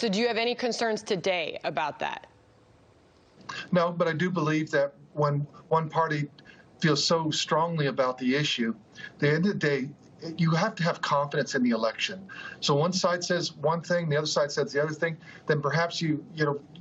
So do you have any concerns today about that? No, but I do believe that when one party feels so strongly about the issue, at the end of the day, you have to have confidence in the election. So one side says one thing, the other side says the other thing, then perhaps you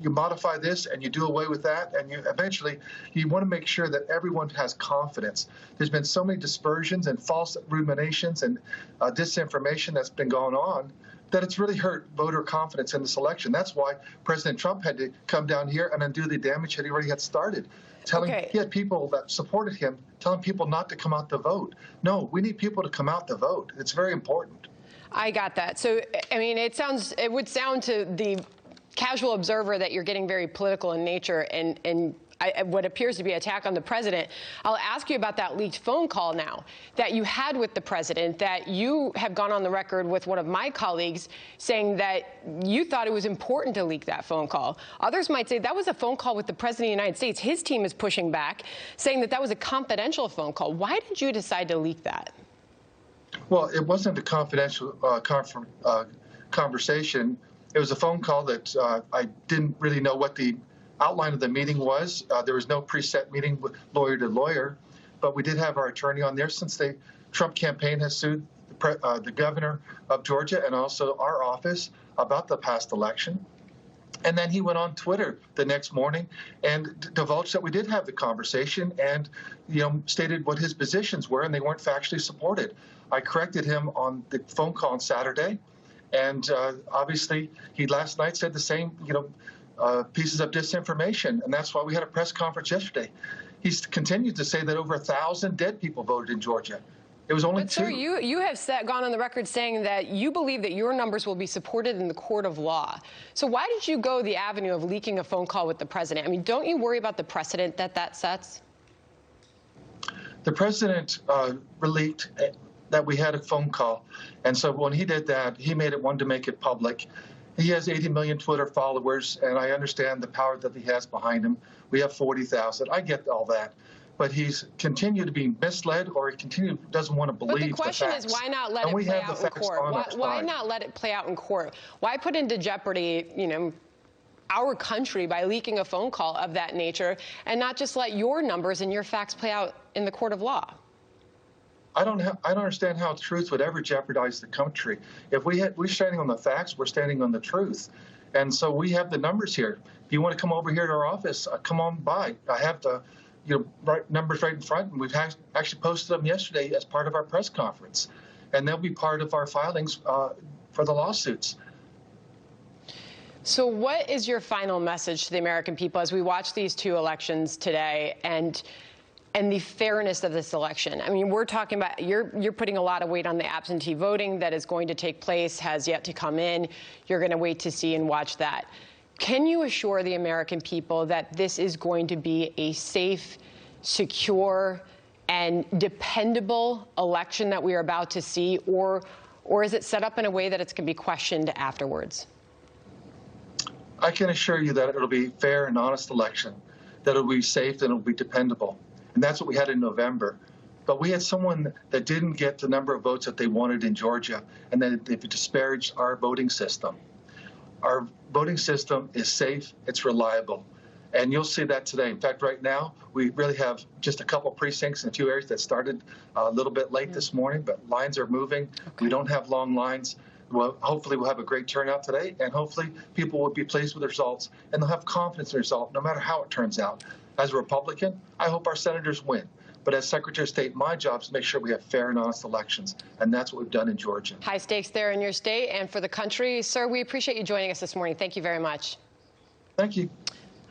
modify this and you do away with that, and you eventually want to make sure that everyone has confidence. There's been so many dispersions and false ruminations and disinformation that's been going on that it's really hurt voter confidence in this election. That's why President Trump had to come down here and undo the damage that he already had started. He had people that supported him telling people not to come out to vote. No, we need people to come out to vote. It's very important. I got that. So, I mean, it would sound to the casual observer that you're getting very political in nature and what appears to be an attack on the president. I'll ask you about that leaked phone call now that you had with the president, that you have gone on the record with one of my colleagues saying that you thought it was important to leak that phone call. Others might say that was a phone call with the president of the United States. His team is pushing back, saying that that was a confidential phone call. Why did you decide to leak that? Well, it wasn't a confidential conversation. It was a phone call that I didn't really know what the outline of the meeting was. There was no preset meeting with lawyer to lawyer, but we did have our attorney on there since the Trump campaign has sued the governor of Georgia and also our office about the past election. And then he went on Twitter the next morning and divulged that we did have the conversation and, stated what his positions were, and they weren't factually supported. I corrected him on the phone call on Saturday, and obviously he last night said the same, pieces of disinformation, and that's why we had a press conference yesterday. He's continued to say that over 1,000 dead people voted in Georgia. It was only 2. Sir, you have gone on the record saying that you believe that your numbers will be supported in the court of law. So why did you go the avenue of leaking a phone call with the president? I mean, don't you worry about the precedent that sets? The president leaked that we had a phone call, and so when he did that, he wanted to make it public. He has 80 million Twitter followers, and I understand the power that he has behind him. We have 40,000. I get all that. But he's continued to be misled, or he doesn't want to believe the facts. But the question is, why not let it play out in court? Why not let it play out in court? Why put into jeopardy, our country by leaking a phone call of that nature and not just let your numbers and your facts play out in the court of law? I don't understand how truth would ever jeopardize the country. If we're standing on the facts, we're standing on the truth. And so we have the numbers here. If you want to come over here to our office, come on by. I have the numbers right in front, and we've actually posted them yesterday as part of our press conference. And they'll be part of our filings for the lawsuits. So what is your final message to the American people as we watch these 2 elections today and the fairness of this election? I mean, we're talking about you're putting a lot of weight on the absentee voting that is going to take place, has yet to come in. You're going to wait to see and watch that. Can you assure the American people that this is going to be a safe, secure, and dependable election that we are about to see, or is it set up in a way that it's going to be questioned afterwards? I can assure you that it'll be a fair and honest election, that it'll be safe and it'll be dependable. And that's what we had in November. But we had someone that didn't get the number of votes that they wanted in Georgia, and then they disparaged our voting system. Our voting system is safe, it's reliable, and you'll see that today. In fact, right now, we really have just a couple precincts in 2 areas that started a little bit late this morning, but lines are moving. Okay. We don't have long lines. Well, hopefully we'll have a great turnout today, and hopefully people will be pleased with the results, and they'll have confidence in the result, no matter how it turns out. As a Republican, I hope our senators win. But as Secretary of State, my job is to make sure we have fair and honest elections, and that's what we've done in Georgia. High stakes there in your state and for the country. Sir, we appreciate you joining us this morning. Thank you very much. Thank you.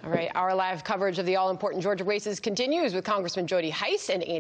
All right, our live coverage of the all-important Georgia races continues with Congressman Jody Hice and Andy